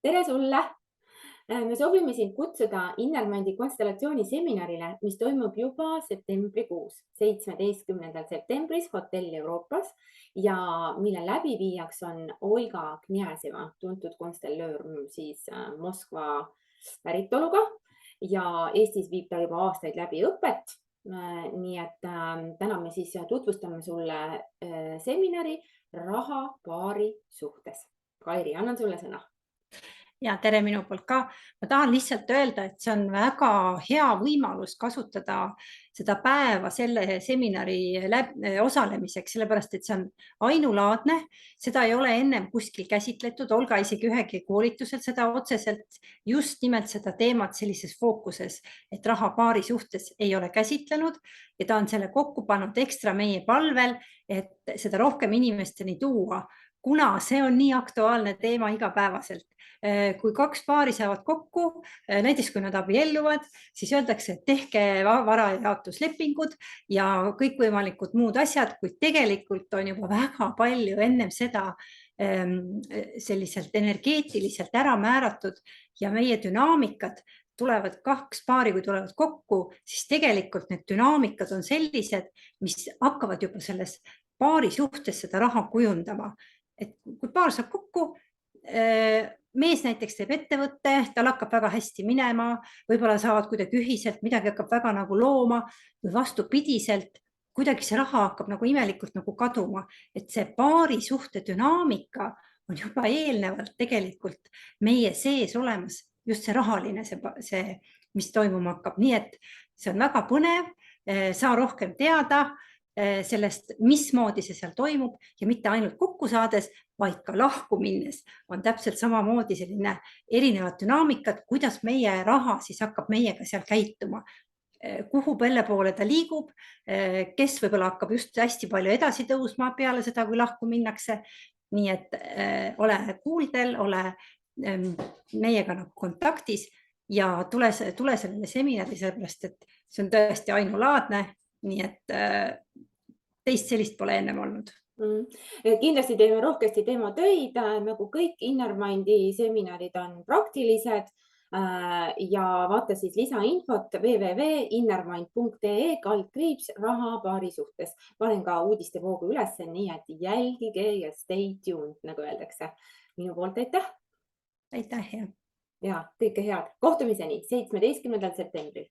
tere sulle! Me soovime sind kutsuda Innermandi konstellatsiooni seminarile, mis toimub juba septembrikuus, 17. septembris Hotell Euroopas ja mille läbiviijaks on Olga Kniazeva, tuntud konstellöör Moskva päritoluga ja Eestis viib ta juba aastaid läbi õpet. Nii et täna me siis tutvustame sulle seminari raha paari suhtes. Kairi, annan sulle sõna. Ja tere minu poolt ka. Ma tahan lihtsalt öelda, et see on väga hea võimalus kasutada seda päeva selle seminari osalemiseks, sellepärast et see on ainulaadne. Seda ei ole ennem kuskil käsitletud, Olga isegi ühegi koolitusel seda otseselt just nimelt seda teemat sellises fookuses, et raha paari suhtes ei ole käsitlenud ja ta on selle kokku pannud ekstra meie palvel, et seda rohkem inimesteni tuua, kuna see on nii aktuaalne teema igapäevaselt. Kui kaks paari saavad kokku, näiteks kui nad abielluvad, siis öeldakse, et tehke varajaotuslepingud ja kõikvõimalikud muud asjad, kuid tegelikult on juba väga palju ennem seda selliselt energeetiliselt ära määratud ja meie dünaamikad tulevad kaks paari, kui tulevad kokku, siis tegelikult need dünaamikad on sellised, mis hakkavad juba selles paari suhtes seda raha kujundama. Et kui paar saab kokku, mees näiteks teeb ettevõtte, tal hakkab väga hästi minema, võib-olla saavad kuidagi ühiselt, midagi hakkab väga nagu looma või vastupidiselt, kuidagi see raha hakkab nagu imelikult nagu kaduma, et see paari suhte dünaamika on juba eelnevalt tegelikult meie sees olemas, just see rahaline, mis toimuma hakkab. Nii et see on väga põnev, saa rohkem teada sellest, mismoodi see seal toimub ja mitte ainult kokku saades, vaid ka lahku minnes on täpselt samamoodi selline erinevad dünaamikad, kuidas meie raha siis hakkab meiega seal käituma, kuhu pelle poole ta liigub, kes võib-olla hakkab just hästi palju edasi tõusma peale seda, kui lahku minnakse. Nii et ole kuuldel, ole meiega nagu kontaktis ja tule sellele seminari, sellepärast et see on tõesti ainulaadne, nii et teist sellist pole ennem olnud. Kindlasti teeme rohkesti teematöid, nagu kõik Innermandi seminarid on praktilised ja vaata siis lisainfot www.innermind.ee/raha paari suhtes. Panen ka uudistevoogu üles, nii et jälgige ja stay tuned, nagu öeldakse. Minu poolt aitäh! Aitäh! Ja kõike head! Kohtumiseni 17. septembril!